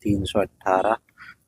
318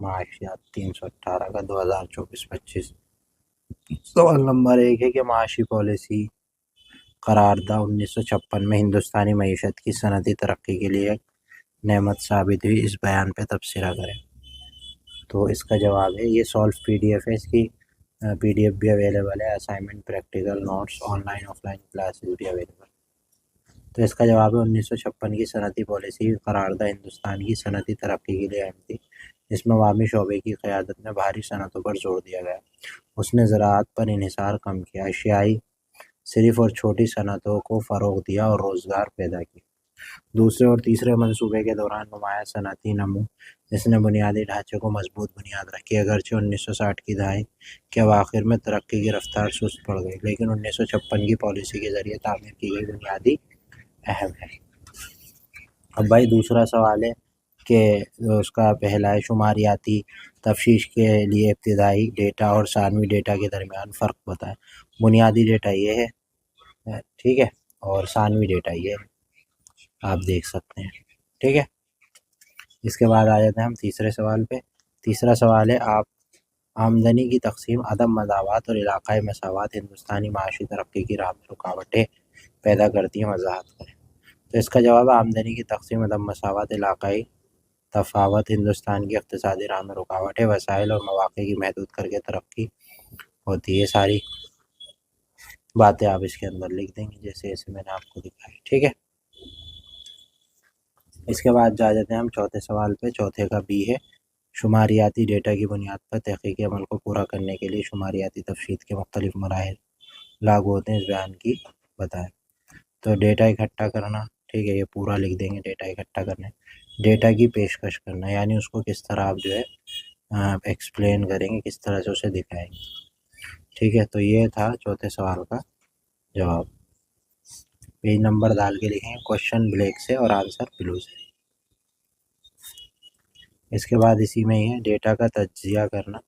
معاشیات 318 کا 2024-25 سوال نمبر 1 ہے کہ معاشی پالیسی قرارداد 1956 میں ہندوستانی معیشت کی صنعتی ترقی کے لیے ایک نعمت ثابت ہوئی، اس بیان پہ تبصرہ کریں۔ تو اس کا جواب ہے، یہ سالو PDF ہے، اس کی PDF بھی اویلیبل ہے، assignment practical notes online offline classes بھی اویلیبل۔ تو اس کا جواب ہے 1956 کی صنعتی پالیسی قرارداد ہندوستان کی صنعتی ترقی کے لیے اہم تھی، جس میں عوامی شعبے کی قیادت میں بھاری صنعتوں پر زور دیا گیا۔ اس نے زراعت پر انحصار کم کیا، اشیائی صرف اور چھوٹی صنعتوں کو فروغ دیا اور روزگار پیدا کیا۔ دوسرے اور تیسرے منصوبے کے دوران نمایاں صنعتی نمو، جس نے بنیادی ڈھانچے کو مضبوط بنیاد رکھی، اگرچہ 1960 کی دہائی کے اواخر میں ترقی کی رفتار سست پڑ گئی، لیکن 1956 کی پالیسی کے ذریعے تعمیر کی گئی بنیادی اہم ہے۔ اب بھائی دوسرا سوال ہے کہ اس کا پہلا ہے شماریاتی تفتیش کے لیے ابتدائی ڈیٹا اور ثانوی ڈیٹا کے درمیان فرق بتائیں۔ بنیادی ڈیٹا یہ ہے، ٹھیک ہے، اور ثانوی ڈیٹا یہ ہے، آپ دیکھ سکتے ہیں، ٹھیک ہے۔ اس کے بعد آ جاتے ہیں ہم تیسرے سوال پہ۔ تیسرا سوال ہے، آپ آمدنی کی تقسیم، عدم مساوات اور علاقائی مساوات ہندوستانی معاشی ترقی کی راہ میں رکاوٹیں پیدا کرتی ہیں، وضاحت کریں۔ تو اس کا جواب ہے، آمدنی کی تقسیم، عدم مساوات، علاقائی تفاوت ہندوستان کی اقتصادی راہ میں رکاوٹ ہے، وسائل اور مواقع کی محدود کر کے ترقی ہوتی ہے۔ یہ ساری باتیں آپ اس کے اندر لکھ دیں گے جیسے میں نے آپ کو دکھائی، ٹھیک ہے۔ اس کے بعد جا جاتے ہیں ہم چوتھے سوال پہ۔ چوتھے کا B ہے، شماریاتی ڈیٹا کی بنیاد پر تحقیقی عمل کو پورا کرنے کے لیے شماریاتی تفتیش کے مختلف مراحل لاگو ہوتے ہیں، اس بیان کی بتائیں۔ تو ڈیٹا اکٹھا کرنا، ٹھیک ہے، یہ پورا لکھ دیں گے، ڈیٹا اکٹھا کرنا، ڈیٹا کی پیشکش کرنا، یعنی اس کو کس طرح آپ جو ہے ایکسپلین کریں گے، کس طرح سے اسے دکھائیں گے، ٹھیک ہے۔ تو یہ تھا چوتھے سوال کا جواب۔ پیج نمبر ڈال کے لکھیں گے، کوشچن بلیک سے اور آنسر بلو سے۔ اس کے بعد اسی میں ہی ہے ڈیٹا کا تجزیہ کرنا،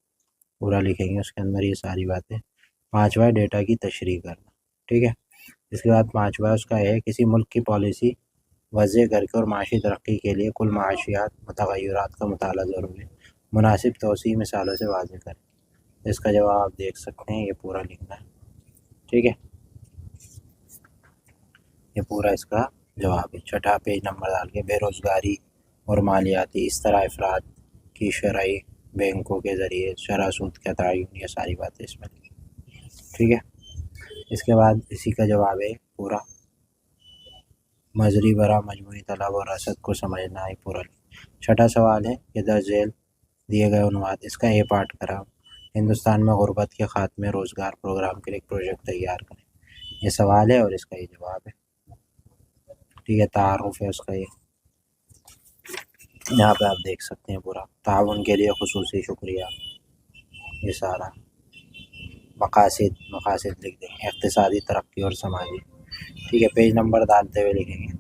پورا لکھیں گے اس کے اندر یہ ساری باتیں۔ پانچواں ڈیٹا کی تشریح کرنا، ٹھیک ہے۔ اس کے بعد پانچواں اس کا ہے، کسی ملک کی پالیسی وضع کر کے اور معاشی ترقی کے لیے کل معاشیات متغیرات کا مطالعہ ضروری ہے، مناسب توسیع مثالوں سے واضح کریں۔ اس کا جواب آپ دیکھ سکتے ہیں، یہ پورا لکھنا ہے، ٹھیک ہے، یہ پورا اس کا جواب ہے۔ چھٹا پیج نمبر ڈال کے، بے روزگاری اور مالیاتی، اس طرح افراد کی شرعی بینکوں کے ذریعے شرح سود کا تعین، یہ ساری باتیں اس میں لکھی، ٹھیک ہے۔ اس کے بعد اسی کا جواب ہے پورا، مجری برا مجموعی طلب اور رسد کو سمجھنا ہے، پورا لکھی۔ چھٹا سوال ہے کہ درج ذیل دیے گئے عنوان، اس کا A پارٹ کرا، ہندوستان میں غربت کے خاتمے روزگار پروگرام کے لیے ایک پروجیکٹ تیار کریں، یہ سوال ہے اور اس کا یہ جواب ہے، ٹھیک ہے۔ تعارف ہے اس کا، یہ یہاں پہ آپ دیکھ سکتے ہیں پورا، تعاون کے لیے خصوصی شکریہ، یہ سارا۔ مقاصد لکھ دیں گے، اقتصادی ترقی اور سماجی، ٹھیک ہے۔ پیج نمبر ڈالتے ہوئے لکھیں گے،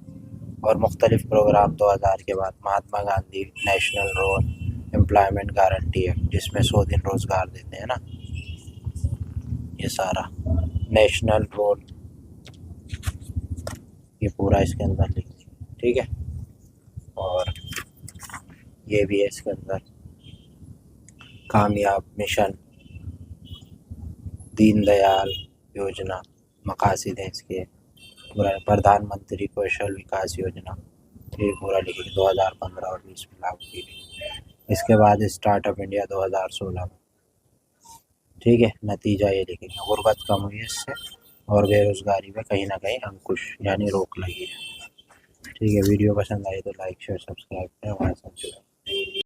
اور مختلف پروگرام 2000 کے بعد Mahatma Gandhi national rural employment guarantee act, جس میں 100 دن روزگار دیتے ہیں نا، یہ سارا نیشنل رول، یہ پورا اس کے اندر لکھ دیں گے، ٹھیک ہے۔ اور یہ بھی ہے اس کے اندر، کامیاب مشن دین دیال یوجنا، مقاصد ہیں اس کے پورا، پردھان منتری کوشل وکاس یوجنا، یہ پورا لکھیں گے، 2015 اور 20 میں لاگو کی گئی۔ اس کے بعد اسٹارٹ اپ انڈیا 2016 میں، ٹھیک ہے۔ نتیجہ یہ لکھیں گے، غربت کم ہوئی اس سے، اور بے روزگاری میں کہیں نہ کہیں انکش یعنی روک لگی ہے، ٹھیک ہے۔ ویڈیو پسند آئی تو لائک شیئر سبسکرائب کریں، ہمارے ساتھ جڑیں۔